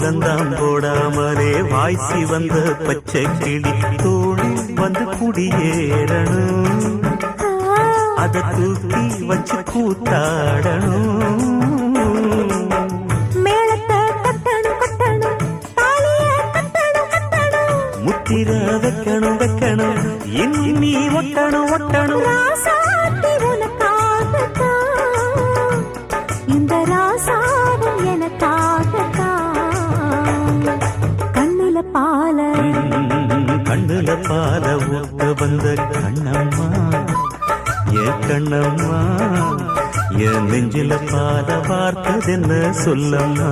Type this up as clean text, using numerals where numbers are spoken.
கோலந்தாம் போடாமலே வாய்ச்சி வந்த பச்சை கிளி தோழி வந்து குடியேறணும், அதை தூக்கி வச்சு கூத்தாடணும். முத்திர வைக்கணும் வைக்கணும் இன்னும் நீ ஒட்டணும் ஒட்டணும். இந்த ராசாவும் எனக்காகத்தான். கண்ணுல பால கண்ணுல பால ஊட்ட வந்த கண்ணம்மா, என் கண்ணம்மா, என் நெஞ்சில பால பார்த்ததென்ன சொல்லம்மா.